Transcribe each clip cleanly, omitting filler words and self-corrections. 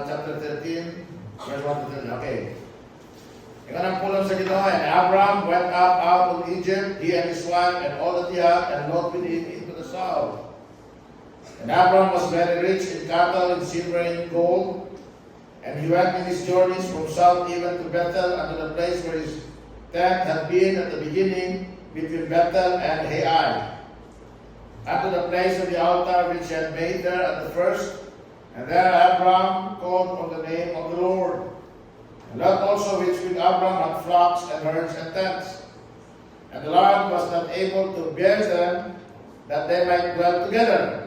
Chapter 13, verse 1 to 13. Okay. Ikaw ng pulong sa Ginoo, and Abram went up out of Egypt, he and his wife, and all that he had, and Lot with him into the south. And Abram was very rich in cattle, in silver, and in gold. And he went in his journeys from south even to Bethel, unto the place where his tent had been at the beginning, between Bethel and Hai, unto the place of the altar which he had made there at the first. And there Abram called on the name of the Lord. And Lot also, which with Abram had flocks and herds and tents. And the Lord was not able to bear them, that they might dwell together.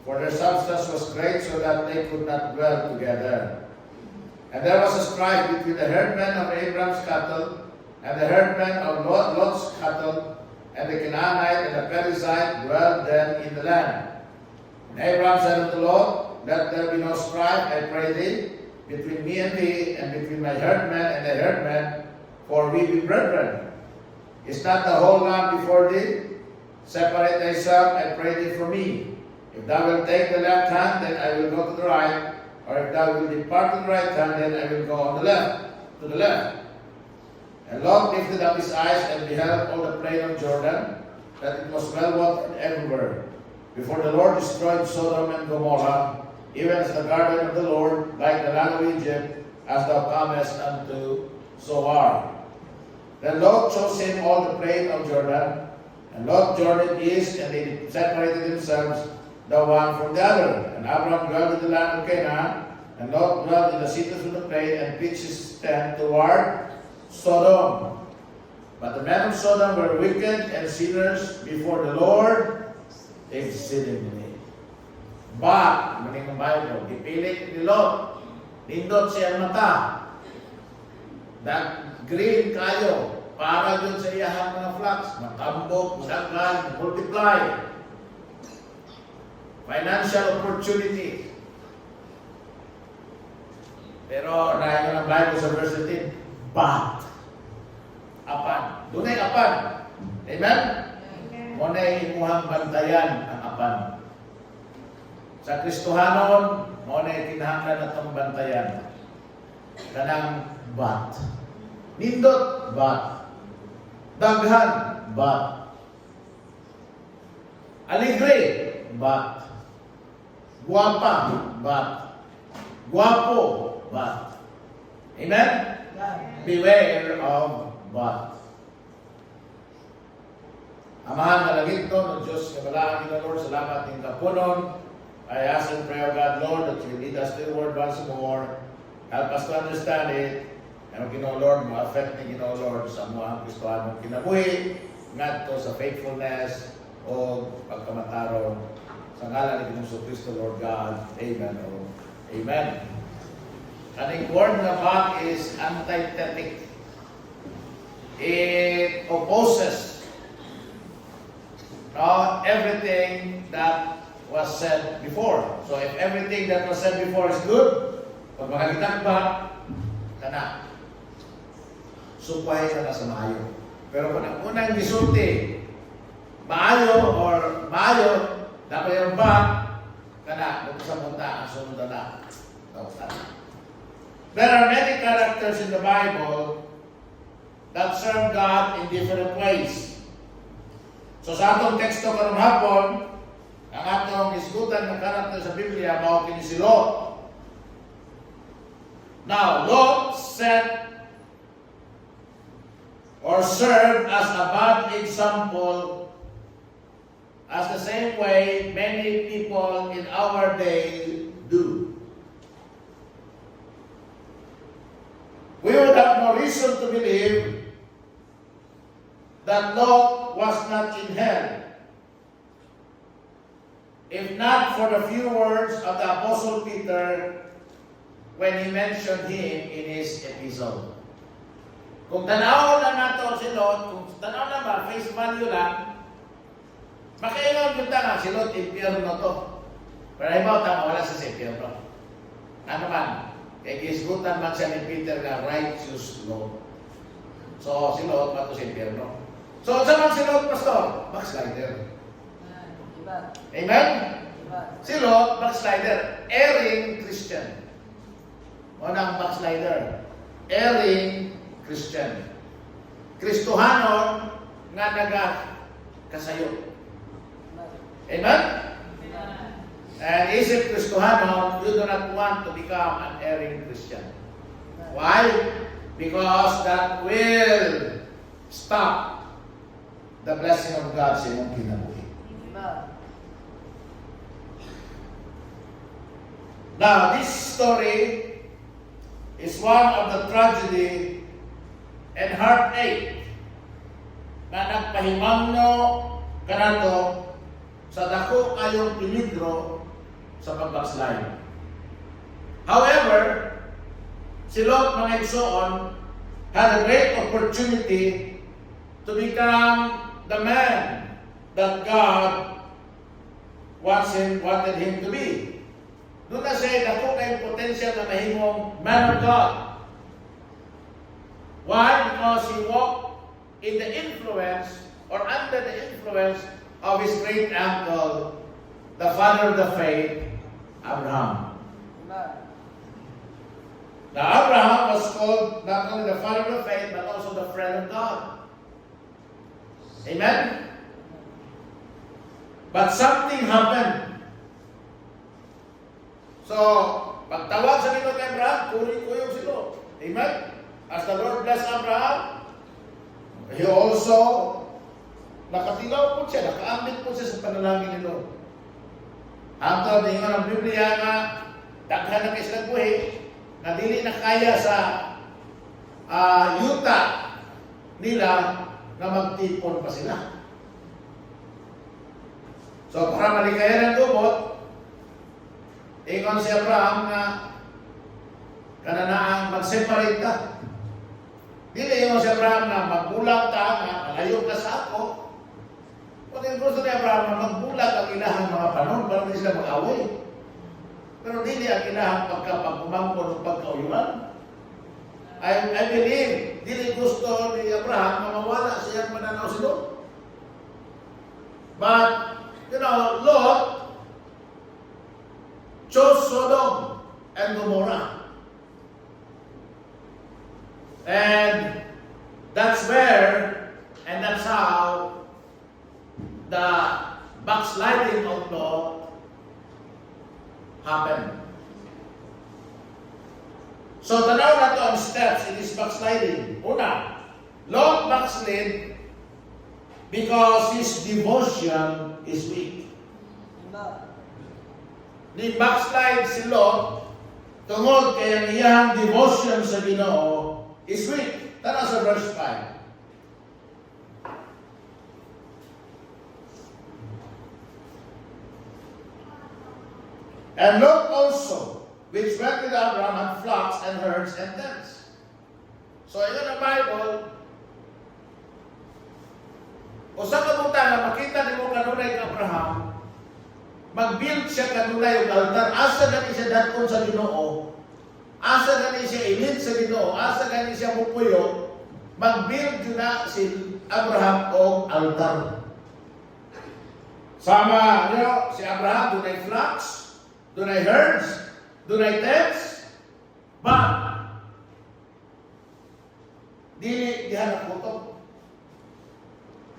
For their substance was great, so that they could not dwell together. And there was a strife between the herdmen of Abram's cattle, and the herdmen of Lot's cattle, and the Canaanite and the Perizzite dwelled then in the land. And Abram said unto Lot, let there be no strife, I pray thee, between me and thee, and between my herdmen and thy herdmen, for we be brethren. Is not the whole land before thee? Separate thyself, I pray thee, from me. If thou wilt take the left hand, then I will go to the right, or if thou wilt depart to the right hand, then I will go on the left, to the left. And Lot lifted up his eyes and beheld all the plain of Jordan, that it was well watered everywhere, before the Lord destroyed Sodom and Gomorrah, even as the garden of the Lord, like the land of Egypt, as thou comest unto Zoar. Then Lot chose him all the plain of Jordan, and Lot journeyed east, and they separated themselves the one from the other. And Abram dwelt in the land of Canaan, and Lot dwelt in the cities of the plain, and pitched his tent toward Sodom. But the men of Sodom were wicked and sinners before the Lord exceedingly. But, maning ng Bible, dipilit ni Lot, nindot siya mata, that green kayo, para dun sa iyahang mga flocks, matambok, dagan, multiply, financial opportunity. Pero, nahing ng Bible sa verse 13, but, apan, dunay apan, amen? Muna'y imuhang bantayan ang apan. Sa Kristohanon, mo na kinahanglan natong bantayan. Kanang bat. Nindot, bat. Daghan, bat. Aligre, bat. Guwapa, bat. Guwapo, bat. Amen? Beware of bat. Amahan na langit ko ng Diyos, kabalaan kita, Lord, salamat ng kapunon. I ask and pray, God, Lord, that you lead us to the word once more. Help us to understand it. And Lord, ma-affect ni Lord, sa mga Kristohanong kinabuhi, ngadto sa faithfulness o pagkamataron. Sa ngalan ni Ginoong Kristo, Lord God. Amen. Oh, amen. Kaning word na bat is antithetic. It opposes everything that was said before. So if everything that was said before is good, pag makakita ba, kana, sumpahin na sa maayo. Pero kung ang unang gisulti, maayo or maayo, dapat yung ba, kana, kung sa punta, ang sunod na. There are many characters in the Bible that serve God in different ways. So sa atong teksto karong hapon, ang atong isgutan ng karakter sa Biblia, mao kini si Lot. Now, Lot set or served as a bad example, as the same way many people in our day do. We would have no reason to believe that Lot was not in hell, if not for the few words of the Apostle Peter when he mentioned him in his epistle. Kung tanaw lang nato si Lot, kung tanaw lang ba, face value lang, makailan yung tanga, si Lot, impyerno to. Pero ibaw tama, wala sa impyerno. Ano man, gisgutan man siya ni Peter na righteous Lot. So, si Lot, mato si impyerno. So, saan man si Lot, pastor? Backslider. Amen? Si Lot, backslider, erring Christian. Unang backslider. Erring Christian. Kristohanon nga nagakasayo. Amen? And isip Kristohanon, you do not want to become an erring Christian. Why? Because that will stop the blessing of God sa iyong kinabuhi. Now, this story is one of the tragedy and heartache na nagpahimangno kanato sa dako kayong peligro sa pag-backslide. However, si Lot, mga igsoon, had a great opportunity to become the man that God wanted him to be. Doon na siya, dako kayong potential na mahimong man of God. Why? Because he walked in the influence or under the influence of his great uncle, the father of the faith, Abraham. Now, Abraham was called not only the father of the faith, but also the friend of God. Amen? But something happened. So, pagtawag sa Ginoo kay Abraham, kuyog sila. Amen? As the Lord blessed Abraham, he also nakatilaw po siya, nakaambit po siya sa panalangin ni Lord. Hangtod ningon ang Biblia nga daghan na kay buhi na dili na kaya sa yuta nila na magtipon pa sila. So para malikayan ang gubot, ingon si Abraham na kananaang mag-separate ta. Dili ingon si Abraham na magbulag ta, nga malayo ka sa ako. Kung yung gusto ni Abraham na magbulag ang ilahang mga panon para hindi sila mag-away. Pero dili ang ilahang pagkapagumangkon o pagkauyuan. I believe, dili gusto ni Abraham na mawala siyang mananaw sila. But, Lot chose Sodom and Gomorrah. And that's where, and that's how the backsliding of Lot happened. So, tanaw na ito ang steps in this backsliding. Una, Lot backslid because his devotion is weak. Ni backslide si Lot tungod kay ang iyang devotion sa Ginoo is weak. Tanaw sa verse 5. And Lot also, which went with Abraham, had flocks and herds and tents. So, yun ang Bible. O sa kabutan na makita ni mo kanunay ka Abraham, mag-build siya kanunay yung altar. Asa gani siya datkon sa Ginoo. Asa gani siya ilit sa Ginoo. Asa gani siya mupuyo. Mag-build yun na si Abraham o altar. Sama niyo, si Abraham, doon ay flocks, doon ay herds, doon ay tents, but dili dihan ang kutob.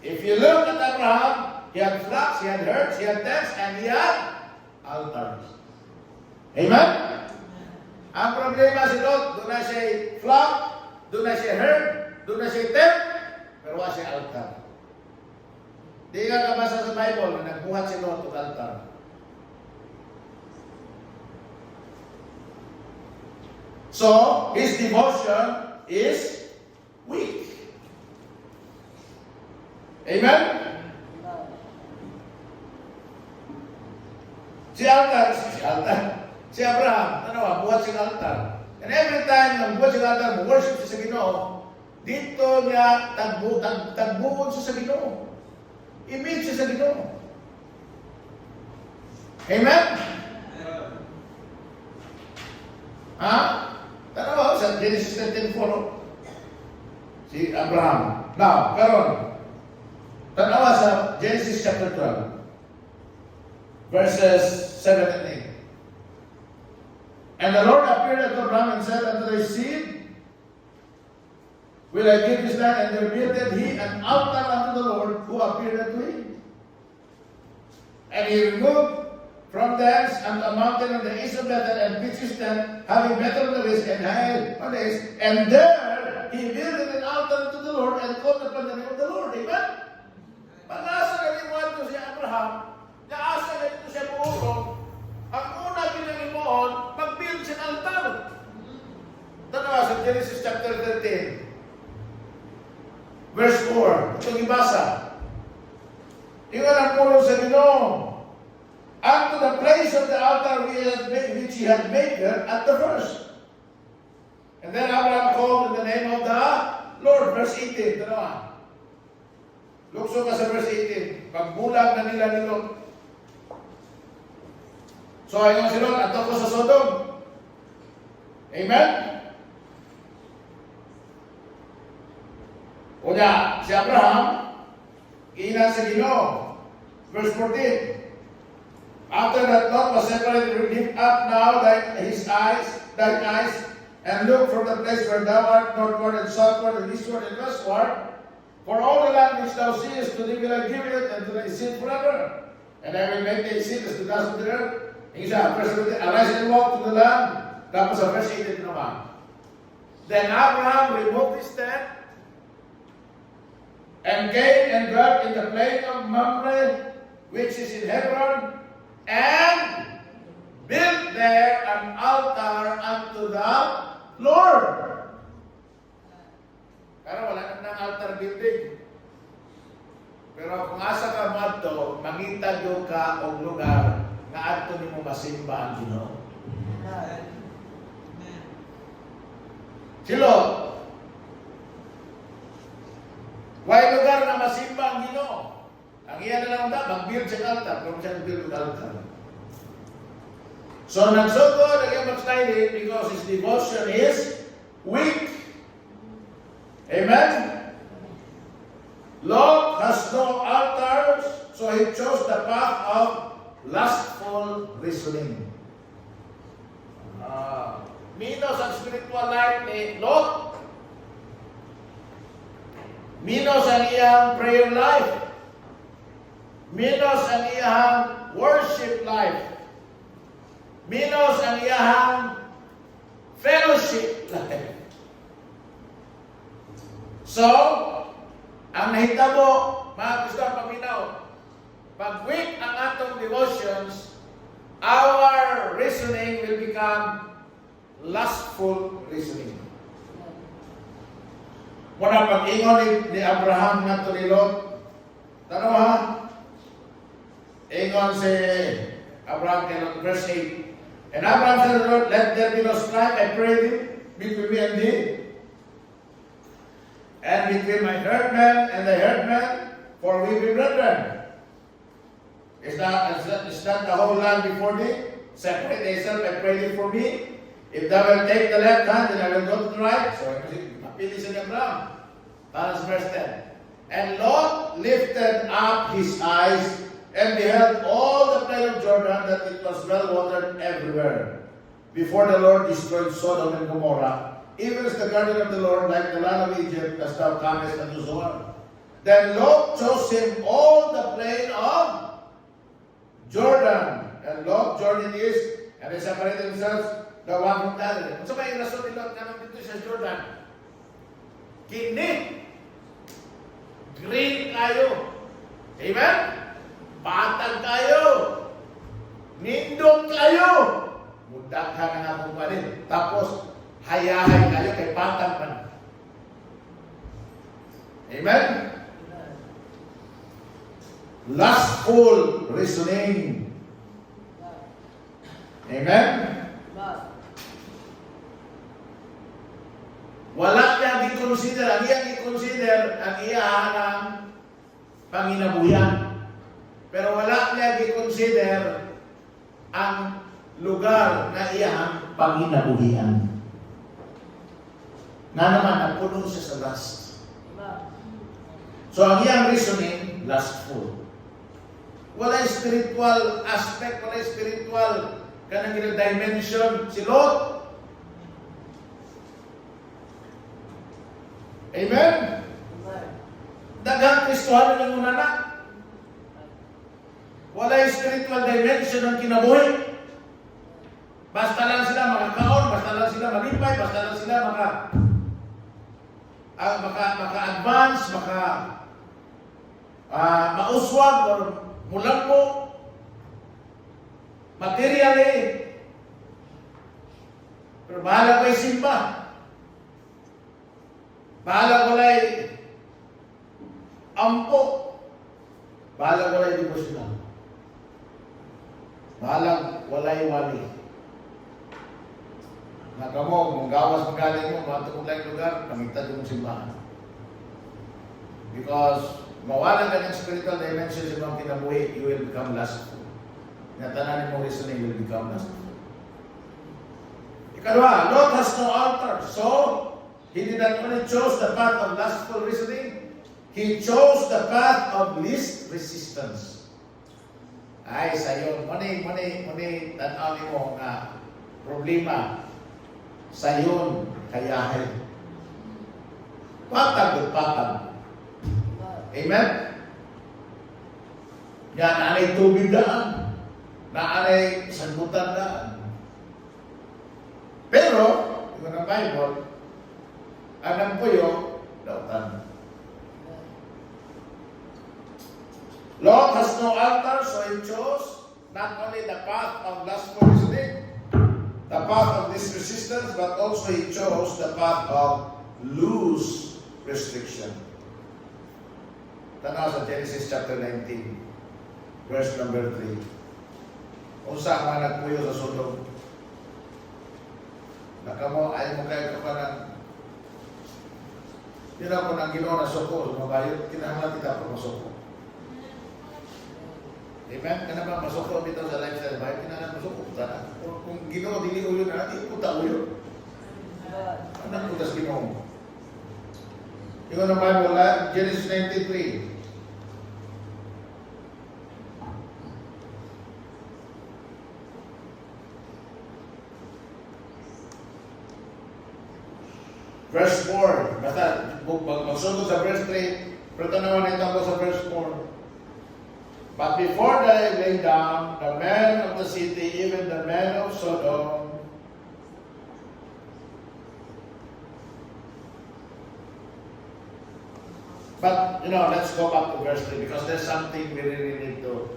If you look at Abraham, he had flocks, he had herds, he had tents, and he had altars. Amen? Ang problema si Lot, doon na siya flock, doon na siya herd, doon na siya tent, pero wala siya altar. Di ka kabasa sa Bible na nagbuhat si Lot ng altar. So, his devotion is weak. Amen? Si Abraham, buhat siyang altar. And every time na buhat siyang altar, worship siya sa Ginoo, dito niya tagbuon siya sa Ginoo. Image siya sa Ginoo. Amen? Ha? Tanawa sa Genesis 13:4. Si Abraham. Now, karon. Tanawa sa Genesis chapter 12. Verses 7 and 8. And the Lord appeared unto Abraham and said, Unto thy seed will I give this land, and there builded he an altar unto the Lord who appeared unto him. And he removed from thence unto a mountain on the east of Bethel, and pitched his tent, having Bethel on the west and Hai on the east. And there he builded an altar unto the Lord, and called upon the name of the Lord. Amen? Pag-asa na limuan ko si Abraham, naasa na ito siya buurong, ang una pinalimuon, mag-build siya ng altar. Tanawa sa Genesis chapter 13, verse 4, itong ibasa. Ingat ang pulong sa Ginoo, unto the place of the altar which he had made there at the first. And then Abraham called in the name of the Lord. Verse 18, tanawa. Lukso ka sa verse 18. Pagbulag na nila ni Lot. So ayun si Lot, ato ko sa Sodom. Amen? Una, si Abraham, ina sa Ginoo. Verse 14. After that Lot was separated, lift up now thine eyes, and look from the place where thou art, northward and southward and eastward and westward. For all the land which thou seest, to thee will I give it, and to thy seed forever. And I will make thy seed as the dust of the earth. Isa, verse 17, arise and walk to the land. Tapos sa verse 18 naman. Then Abraham removed his tent, and came and dwelt in the plain of Mamre, which is in Hebron, and built there an altar unto the Lord. Pero wala nang altar building. Pero kung asa ka madto, mangita do ka og lugar nga adto nimo masimba ang Ginoo. Silo. Way lugar na masimba ang Ginoo. Ang iya na lang ta mag-build sa altar, kung siya build ng altar. So nagsugod ang iyang backsliding because his devotion is weak. Amen? Lot has no altars, so he chose the path of lustful reasoning. Minos ang spiritual life ni Lot. Minos ang iyang prayer life. Minos ang iyang worship life. Minos ang iyang fellowship life. So, ang nahitabo, mga gusto paminaw, pag weak ang atong devotions, our reasoning will become lustful reasoning. Muna pag-ingon ni Abraham nga to ni Lot, tanong ha? Ingon si Abraham kay Lot, verse 8. And Abraham said to the Lord, let there be no strife, I pray thee, between me and thee, and between my herdmen and thy herdmen, for we be brethren. Is that the whole land before thee? Separate thyself, I pray thee for me. If thou wilt take the left hand, then I will go to the right. So, mapili si Abraham. That's verse 10. And Lot lifted up his eyes and beheld all the plain of Jordan, that it was well watered everywhere, before the Lord destroyed Sodom and Gomorrah, even as the garden of the Lord, like the land of Egypt, as thou comest unto Zoar. Then Lot chose him all the plain of Jordan, and Lot journeyed east, and they separated themselves the one from the other. So may rason ni Lot na dito sa Jordan. Kini, green kayo. Amen? Patag kayo. Nindong kayo. Mudak ka na akong panin. Tapos, hayahay kayo kay patag man. Amen? Lustful reasoning. Amen? Wala niya i-consider, ang iyang i-consider ang iyahanang panginabuyan. Pero wala niya i-consider ang lugar na iyang panginabuhian. Nga naman, napuno siya sa lust. So ang iyang reasoning, lustful. Wala spiritual aspect, wala spiritual kanang dimension si Lot. Amen? Daghang Kristohanon ng unana. Walay spiritual dimension ng kinabuhi. Basta lang sila makakaon, basta lang sila malipay, basta lang sila maka-advance, mauswag or mulambo, materially. Pero bahala ko ay simba. Bahala ko ay ampo. Bahala ko ay devotional. Bahala walay wali. Nagamo, kung gawas magaling mo, matungkol lang lugar, pangitad yung simbahan. Because mawalan ka ng spiritual dimension sa mga kinabuhi, you will become lustful. Natananin mo reasoning, you will become lustful. Ikalawa, Lot has no altar. So, he did not only chose the path of lustful reasoning, he chose the path of least resistance. Ay, sayo, mani, tanaw mo na problema. Sayon, kayahin. Patag. Amen? Yan, anay tubig daan. Na anay sanbutan daan. Pero, yung ng Bible, anang puyo, lautan. Lot has no altar, so he chose not only the path of lustful reasoning, the path of this resistance, but also he chose the path of loose restriction. Tanaw sa Genesis chapter 19, verse number 3. Kung saan man nagpuyo sa Sodom. Nakamo, ayaw mo kayo kapanan. Yun ako nang Ginoo na suko, mabayot, kinahanglan kita pa masuko. Amen? Kana ba masuko dito sa lifestyle Bible? Kinahanglan masuko. Kung Ginoo, dili ulo na natin, puta ulo. Anong putas Ginoo? Yung ng Bible, Genesis 93. Verse 4. Basta, magsunod sa verse 3, pero tanawan ito ako sa verse 4. But before they lay down, the men of the city, even the men of Sodom, but, let's go back to verse 3 because there's something we really need to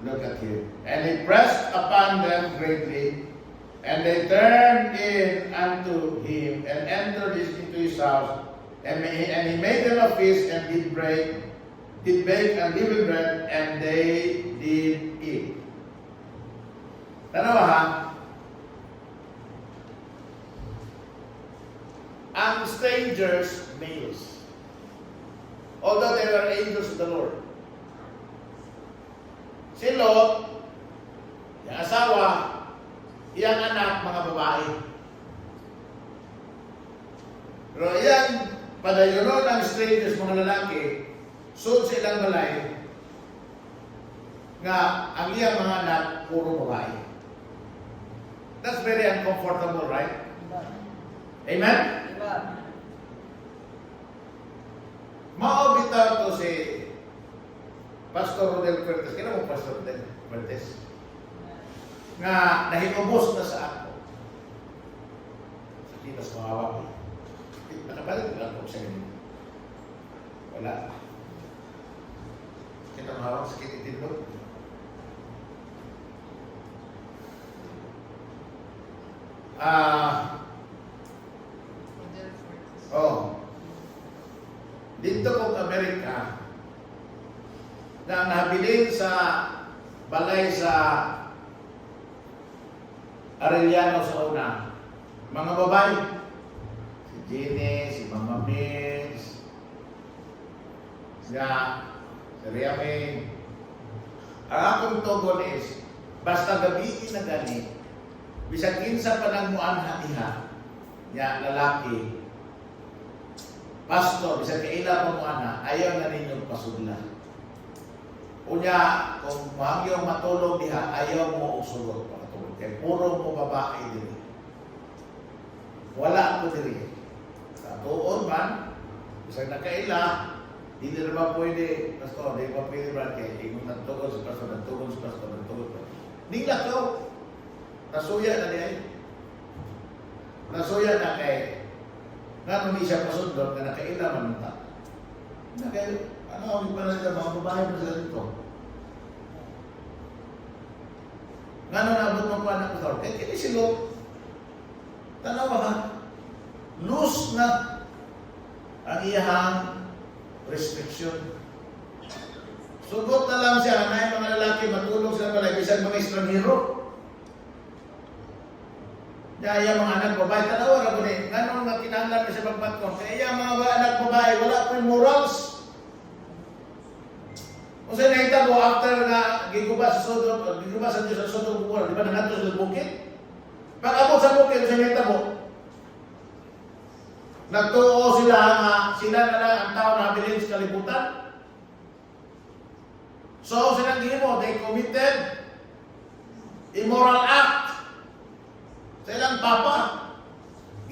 look at here. And he pressed upon them greatly, and they turned in unto him and entered into his house, and he made them a feast and did bake unleavened bread, and they did eat. Tanawa ha? Ang strangers, males, although they were angels of the Lord. Si Lot, yung asawa, iyang anak, mga babae. Pero iyang padayonon ng strangers, mga lalaki, sud sa ilang balay, nga ang iyang mga anak, puro babae. That's very uncomfortable, right? Amen? Maobitaw to si Pastor Rodel Fuertes. Kailan mo Pastor Rodel Fuertes? Nga nahimubos na sa ako. Sa kitas mahawa ko. Nakabalik lang ako sa ganyan. Wala. Kita mahawak sa kititindog. Dito kong Amerika, na nabilin sa balay sa Arellano sa una, mga babae, si Jenny, si Mama Mills, si Riaming. Ang akong tugon is, basta gabiin na gani, bisag kinsa pa nagmuan iha, ya lalaki, pastor, bisag kaila pa mo ayaw na ninyong pasudla. Unya, kung mahangyong matulog diha, ayaw mo usulot. Kaya puro mo babae din. Wala ko diri. Sa tuon man, isang nakaila, hindi naman pwede, pastor, hindi pa pwede ba kaya ingon nagtugon sa pastor, nagtugon sa pastor, nagtugon sa pastor. Hindi lang ko. Nasuya na niya. Nasuya na kay nga nung siya pasundot na nakaila man ta. Nakaila, ano ang pala sila, mga babae pa sila dito. Nga nung naabot mo pa na pastor, kaya kini silo, tanawa ha, loose na ang iyahang restriction. Sugot na lang siya na yung mga lalaki matulog sila pala, bisan mga estranghero. Kaya mga anak babae, tanawa na po ni, nga nung kinahanglan na siya pagpatong, kaya mga anak babae, wala po yung morals. Kung sa'yo nakita mo, after na giguba sa Sodom, giguba sa Diyos sa Sodom, di ba nangato sa bukid? Pag-abot sa bukid, kung sa'yo nakita mo, nagtuo sila nga, sila na lang ang tao na habilin sa kalibutan. So, silang gihimo, they committed immoral act sa ilang papa.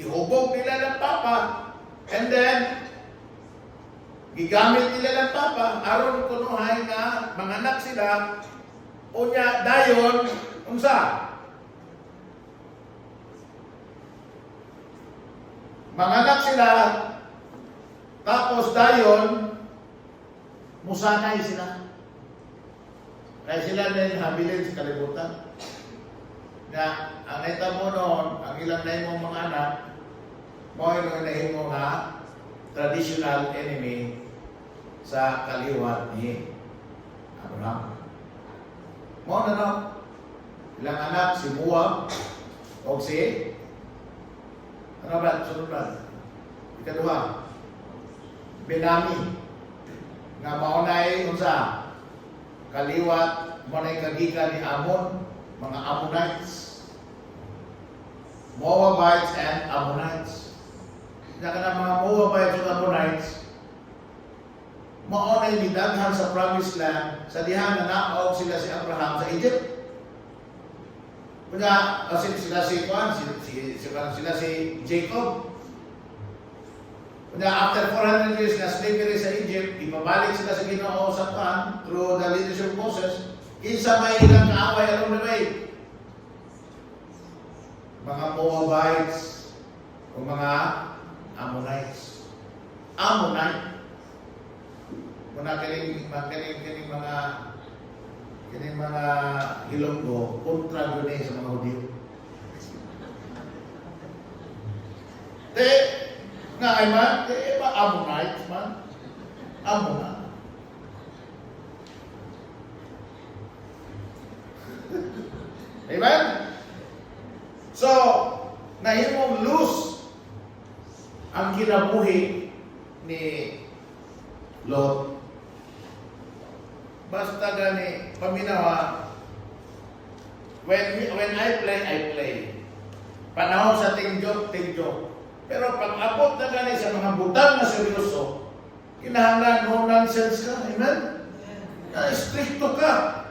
Gihubog nila ng papa. And then, gigamit nila ng papa. Aron kunuhay nga, manganak sila. Unya, dayon, unsa? Manganak sila, tapos dayon, musanay sila. Kaya sila na yung habilin sa kalibutan. Nga, ang naita mo noon, ang ilang na mong mga anak, mo yung nahimo nga traditional enemy sa kaliwat ni Abraham. Mo na no? Ilang anak, si Moab, o si ano ba? Sunod ba? Ikaduha, Benami. Nga maunay unsa? Kaliwat, maunay kagika ni Ammon, mga Ammonites. Moabites and Ammonites. Nga ka na mga Moabites at Ammonites, maunay ni daghan sa promised land, sa dihan na naog sila si Abraham sa Egypt. Kaya sila si Jacob. Kaya after 400 years na slavery sa Egypt, ipabalik sila sa Ginoo sa Pan through the leadership of Moses. Kinsa may ilang kaaway along the way. Mga Moabites o mga Ammonites. Ammonite. Muna kining mga Ilonggo kontra doon sa mga Hudyo. Nga ay man, ba Ammonites man? Ammon. Amen? So, nahimong loose ang kinabuhi ni Lot. Basta gani, paminawa, when I play. Panahon sa tingjok. Pero pag abot na gani sa mga butang na seryoso, kinahanglan no nonsense ka. Amen? Stricto ka.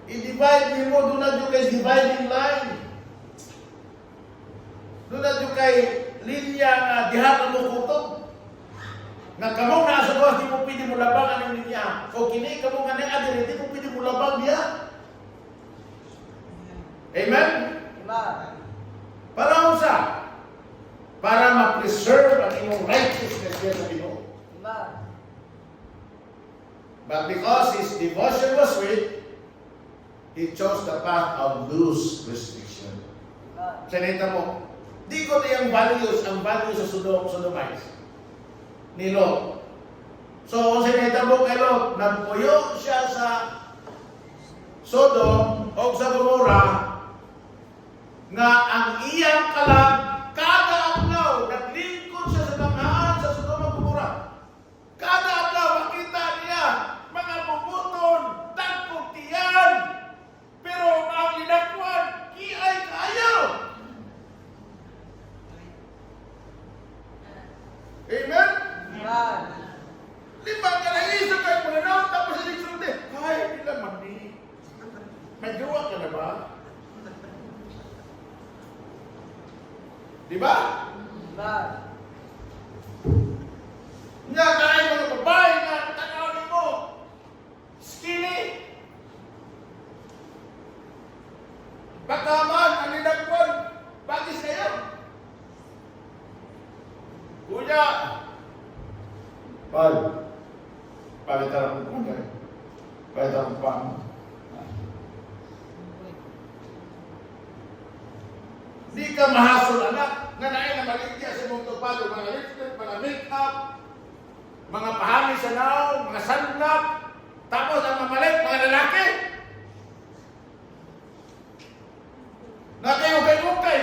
I-divide mo, doon na kay dividing line. Doon na kay linya nga diha mo kutob. Nga kamo na sa Diyos, di mo pwede mo labang anong linya. O kini, kamo nga na adil, di mo pwede mo labang diya. Amen? Para mo sa? Para ma-preserve ang inyong righteousness diya sa Ginoo. But because his devotion was sweet, he chose the path of loose restriction. Sanita mo, di ko na yung values, ang values sa Sodomites. Ni Lot. So, kung sanita mo kay Lot, nagpuyo siya sa Sodom o sa Gomorrah, nga ang iyang kalag, kada adlaw, naglingkod siya sa banghaan sa Sodom at Gomorrah. Kada adlaw, makita niya, mga bubuton, tagpong tiyan, pero ang linakwan, kiay kayo. Amen? Lima ka na isa kayo mga naon, tapos sa liksunte, kaya nila mani. Di ba? Nga tayo mga babae na tanawin mo. Skinny. Baka man, ang linagpon, bagis kayo. Kuya, palitan ang kuya. Palitan ang pang. Di ka mahasol, anak. Nga na na maligya sa mong tupalo, mga lipstick, mga make-up, mga pahami sa naon, mga sunblock, tapos ang mamalit, mga lalaki. Nakay-ukay-ukay.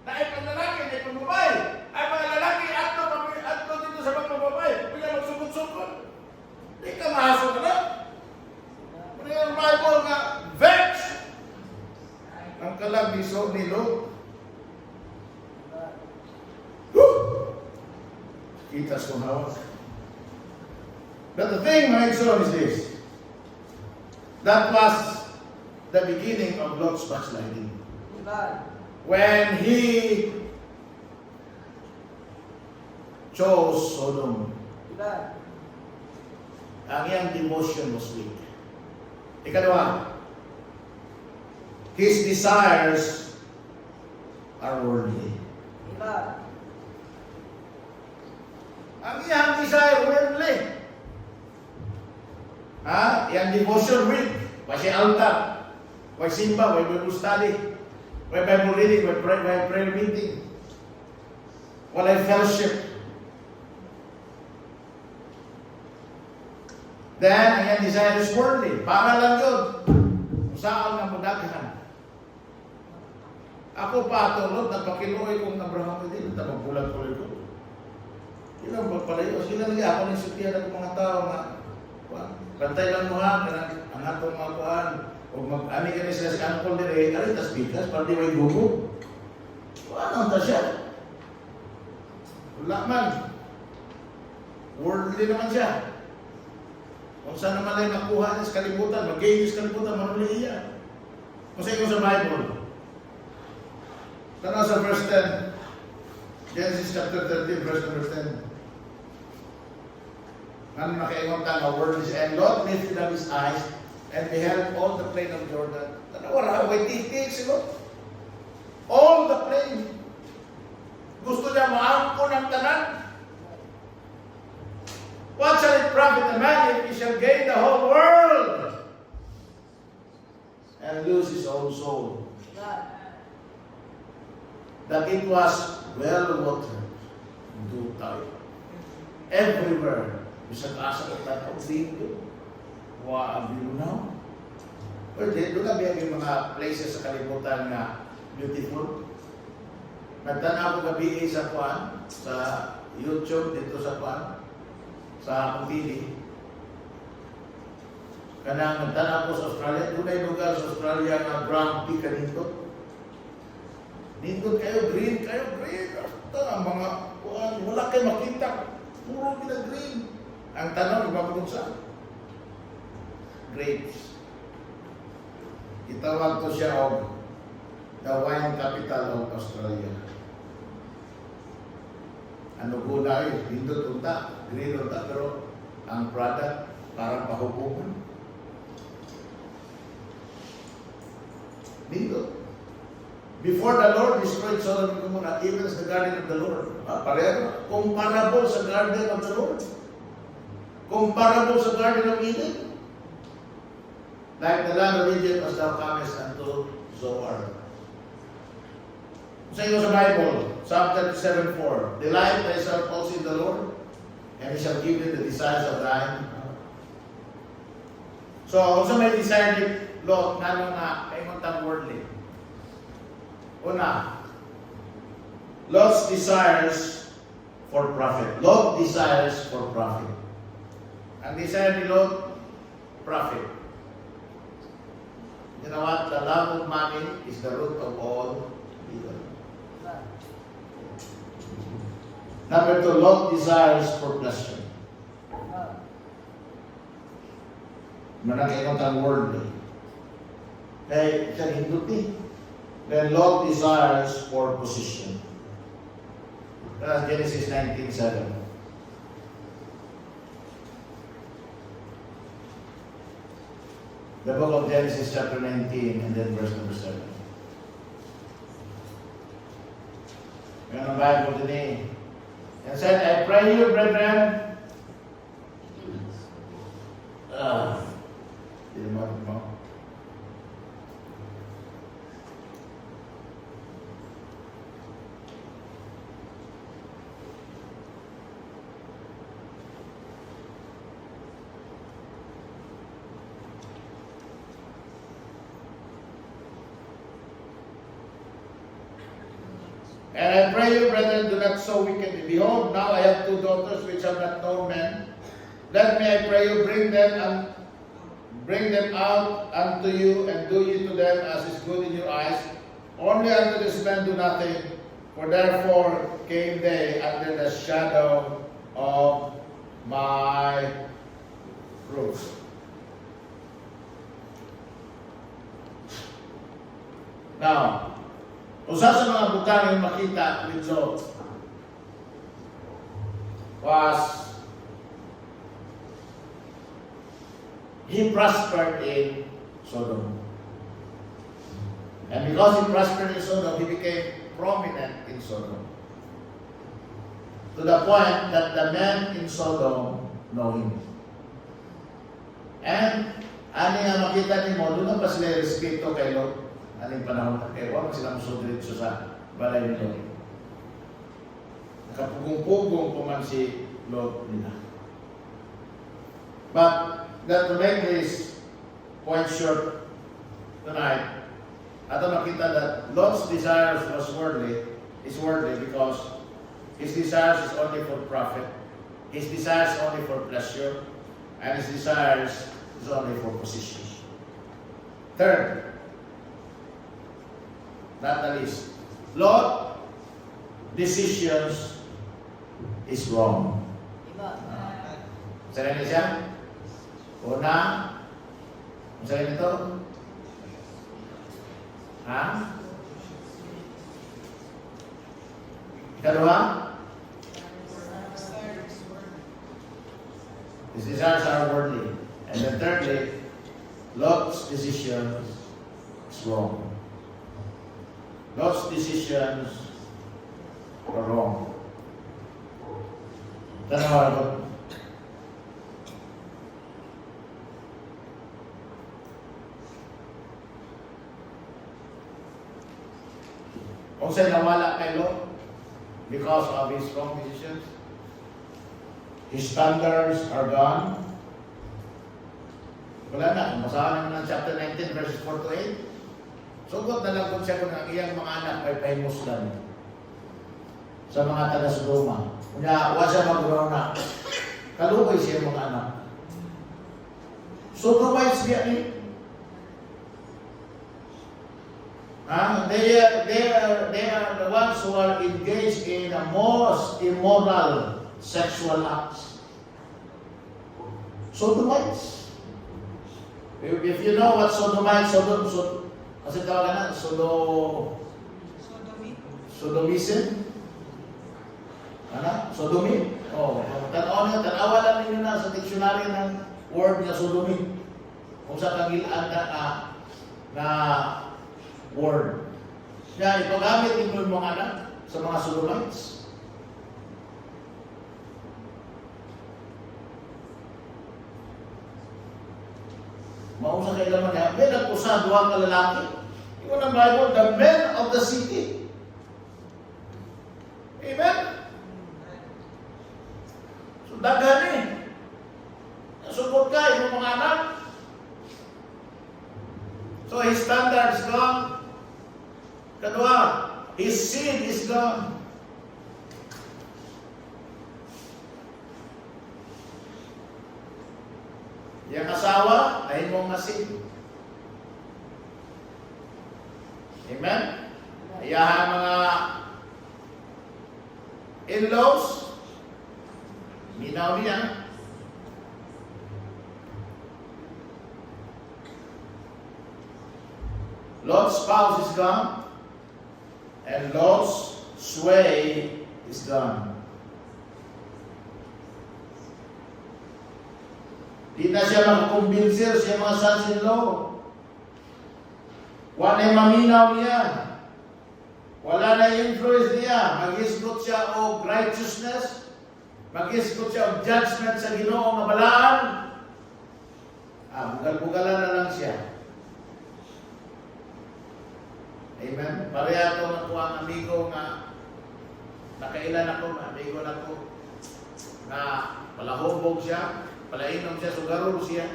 Na ay pang lalaki, ay pang babae. Ay mga lalaki, atlo dito sa mga babae. Kaya magsugod-sugod. Di ka mahasol, anak. Ano yung Bible nga, vex. Ang kalabiso ni Luke. Kita sa hawak. But the thing, my son, is this. That was the beginning of Lot's backsliding. When he chose Sodom, ang iyang devotion was weak. Ikalawa, his desires are worldly. Ang iyang desire, worldly. Yang devotion weak. Kasi altar. Why simba, why Bible study. Why Bible reading, why prayer meeting. Why fellowship. Then, ang iyang desire is worldly. Para lang yun. Saan nga mudaghan. Ako pa tulog, nagpakiluoy kong Abraham din. Nagpapulag-pulag ko. Ilang pagpalayo. Sila nila ako ng sutiyan ng mga tao nga. Bantay lang mo ha. Ang atong mga kuhan. O mag-ani ka sila sa kampol nila. Aritas bigas. Para di may gugo. Ano ta siya? Wala man. Worldly naman siya. Kung saan naman ay nakuha niya sa kalimutan. Mag-gain sa kalimutan. Maruli iya. Kung sa'yo sa Bible. Tanaw sa verse 10. Genesis chapter 13, verse number 10. Nang nakaingon ka nga word is, and Lot lifted up his eyes and beheld all the plain of Jordan. Tanawa, way titig si Lot. All the plain. Gusto niya maangko ng tanan. What shall it profit a man if he shall gain the whole world and lose his own soul? That it was well watered, do tayo. Everywhere. Bisag asa ko tatawag dito. Waabi na. Pwede, doon na yung mga places sa kalimutan na beautiful. Nagtanaw ko gabi sa Kwan, sa YouTube, dito sa Kwan, sa akong TV. Kanang nagtanaw ko sa Australia, doon ay lugar sa Australia na Grand Peak kanito. Dito kayo, green. Ito ang mga Kwan, wala kayo makita. Puro kita green. Ang tanong, ibabagod saan? Grapes. Itawag to siya of the wine capital of Australia. Ano guna yun? Hindot unta, green unta, pero ang product parang pahupukan. Hindot. Before the Lord destroyed Sodom and Gomorrah, even as the garden of the Lord. Pareho. Comparable sa garden of the Lord. Comparable sa garden of Eden. Like the land of Egypt as thou comest unto Zoar. Sa inyo sa Bible, Psalm 37:4. Delight thyself also in the Lord, and He shall give thee the desires of thine. So, kung sa may desire ni Lot, nano nga, ay matang worldly. Una, Lot's desires for profit. Lot desires for profit. Ang desire ni Lot, profit. You know what? The love of money is the root of all evil. Number 2, Lot desires for pleasure. Manakainom ang worldly. Kaya siya hindot eh. Then Lot desires for position. That's Genesis 19:7. The book of Genesis chapter 19 and then verse number 7. Yan ang Bible today. And said, I pray you, brethren, and I pray you, brethren, do not so wickedly. Behold, now I have 2 daughters which have not known men. Let me, I pray you, bring them out unto you, and do ye to them as is good in your eyes. Only unto this men do nothing, for therefore came they under the shadow of my roof. Now, usa sa mga butang yung makita with Lot was he prospered in Sodom. And because he prospered in Sodom, he became prominent in Sodom. To the point that the men in Sodom know him. And ani nga makita ni mo, doon na pa sila respeto kay Lot. Aning panahon na kaya wala silang sudritso sa balay ni Lot. Nakapugong-pugong po man si Lot nila. But that to make this point short tonight, ato makita that Lot's desires is worldly because his desires is only for profit, his desires only for pleasure, and his desires is only for position. Third, not the least, Lot decisions is wrong. Saan siya? Una, saan ito? Ha? Ikalawa? His desires are worldly. And then thirdly, Lot's decisions is wrong. Lot's decisions are wrong. Tanawa ko. Kung sa'yo nawala kay Lot because of his wrong decisions, his standards are gone. Wala na. Masahan naman ng chapter 19 verses 4 to 8. Sugot na lang kung siya kung ang iyang mga anak ay pahimuslan sa mga taga-Sodoma. Kanya, wala siya mag-grow na. Kalugay siya mga anak. Sodomites niya ni. They are the ones who are engaged in the most immoral sexual acts. Sodomites. If you know what Sodomites, kasi tawagan na, sodomism? Ano? Sodomy? Tanawa lang ninyo na sa dictionary ng word na sodomy. Kung sa kagilaan na word. Yan, ipagamit ninyo yung mga anak sa mga sodomites. Mausa kay laman niya, may nagpusa, duwang ka lalaki. Ikaw ng Bible, the men of the city. Amen? So, daghan eh. Support ka, yung mga anak. So, his standard is gone. Kadua, his seed is gone. Yang asawa ay mong masin. Amen? Iyahan mga in-laws, minaw niya. Lot's spouse is gone, and Lot's sway is gone. Di na siya makakumbinser sa mga sons-in-law. Wala na maminaw niya. Wala na influence niya. Mag-isgot siya o righteousness. Mag-isgot siya o judgment sa Ginoo nga balaan. Bugal-bugalan na lang siya. Amen? Pareha ito na po ang amigo nga nakailan ako, amigo na ko na palahubog siya, palainom siya, sugarol siya.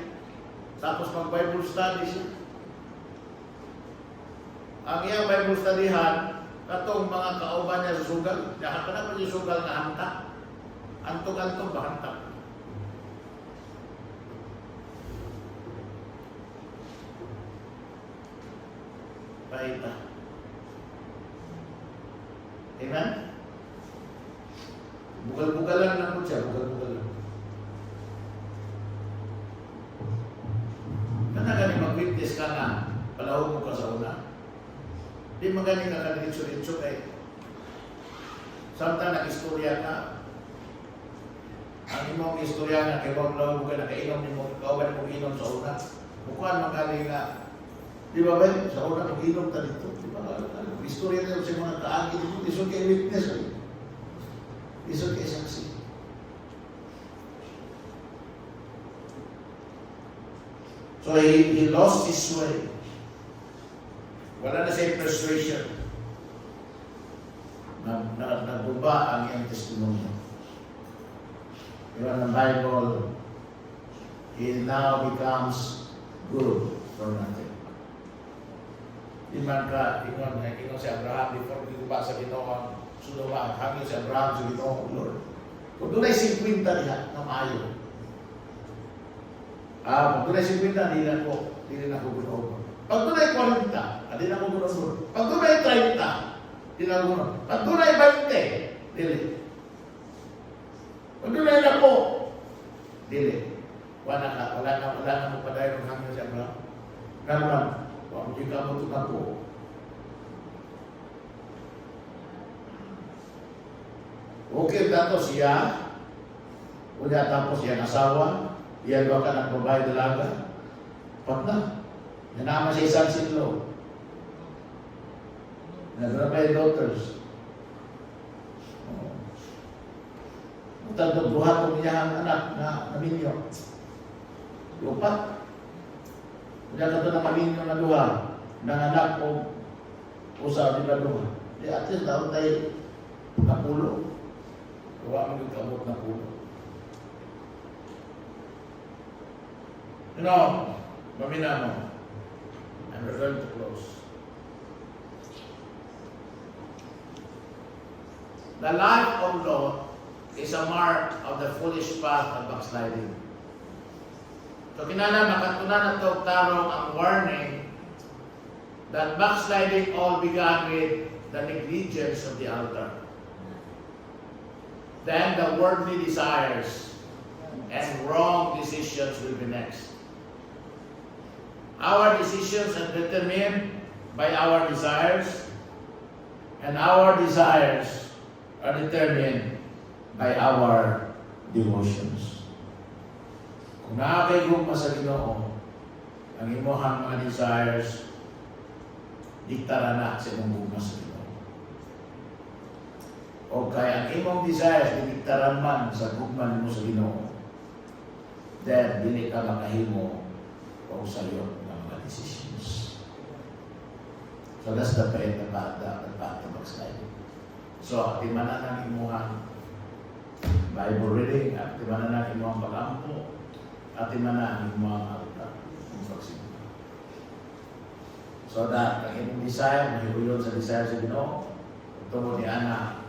Tapos mag-Bible study siya. Ang iyang Bible studyhan, katong mga kauban niya sa sugal, dahan ka na pa yung sugal na hanta. Antog-antog ba hanta? Paita. Amen? Bugal-bugalan lang po siya, bugal-bugalan. Kanagani mag-witness ka na, palahog mo ka sa una. Di magani ka kadritso-ritso kay samtang nag-istorya ka. Ang imong istorya nga kay wag lang ka nakainom ni mo, kauban mo inom sa una. Bukuan magani nga. Di ba ba sa una mag-inom ta dito? Di ba? Istorya na sa mga kaagi dito, isod kay witness. Isod kay saksi. So he lost his way. Wala na siyang persuasion. Nagbuba ang iyong testimonyo. Diba ng Bible, he now becomes good for nothing. Di man ka, ingon si Abraham, before guba sa Ginoo, sunuwa, hangin si Abraham sa Ginoo, Lord. Kung doon ay 50 diha, na maayo. Kung doon ay 50, hindi na ko Ginoo. Pag doon ay 40, hindi na ko Ginoo. Pag doon ay 30, hindi na ko Ginoo. Pag doon ay 20, dili. Pag doon ay ako, dili. Wala na mo padayon ng hangin si Abraham. Naman, wag di ka mo tumakbo. Okay, dato siya. Unya tapos yan asawa. Yan ba ka ng babae dalaga? Pat na. Yan naman sa isang sinlo. Nagrabay daughters. Tandog buhat ko niya ang anak na naminyo. Lupat. Kaya ka ito na maminyo na luha. Nanganak o usaw din na luha. Di at least daw tayo napulo. Huwag mo yung kamot na pulo. You know, mamina mo. And we're going to close. The life of Lot is a mark of the foolish path of backsliding. So kinala makatunan na ito tarong ang warning that backsliding all began with the negligence of the altar. Then the worldly desires and wrong decisions will be next. Our decisions are determined by our desires, and our desires are determined by our devotions. Kung nakakaigong sa Ginoo, ang imohang mga desires, diktara na sa imong gugma sa Ginoo. O kaya ang imong desires, diktaran man sa gugma mo sa Ginoo, then dili ka makahimo o sayo ng mga decisions. So that's the path of backsliding. So, timanan ang imuhang Bible reading, at timanan ang imuhang pagampo, at timanan ang imuhang altar. So that ang imong desire, mahihulog sa desire sa Ginoo, tungkol ni Ana,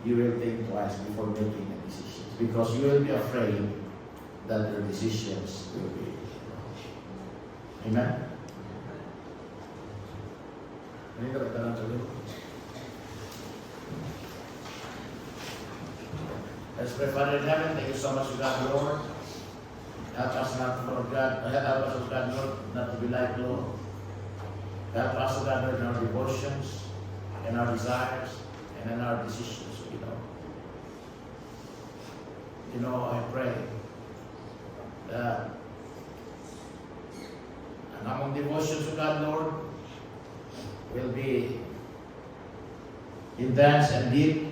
you will think twice before making a decision. Because you will be afraid that your decisions will be wrong. Amen? Ano yung kapitanan sa Ginoo? Let's pray. Father in heaven, thank you so much for God, Lord. Help us not to forget, help us, God, Lord, not to be like Lord. Help us, God, Lord, in our devotions, in our desires, and in our decisions, I pray that ang among devotion to God, Lord, will be intense and deep.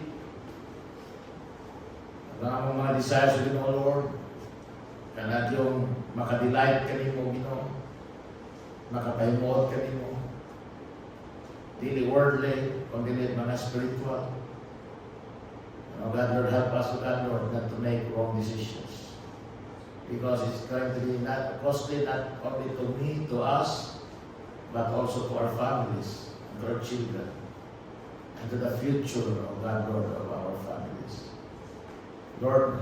Ang among mga desires to Ginoo, Lord, kanad yung makadelight kanimo, Ginoo, makapahimuot kanimo, dili worldly, kundi mga spiritual. Oh God, Lord, help us, God, Lord, not to make wrong decisions. Because it's going to be not costly, not only to me, to us, but also to our families, and to our children, and to the future, of God, Lord, of our families. Lord,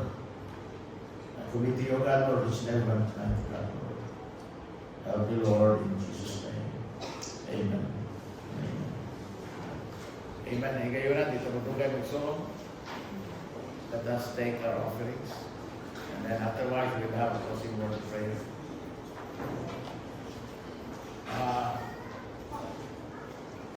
I commit to you, God, Lord, each and every one tonight, God, Lord. Help me, Lord, in Jesus' name. Amen. Amen. Amen. Higayon na, dito matugay magsulong. Let us take our offerings, and then afterwards we will have a closing word of prayer.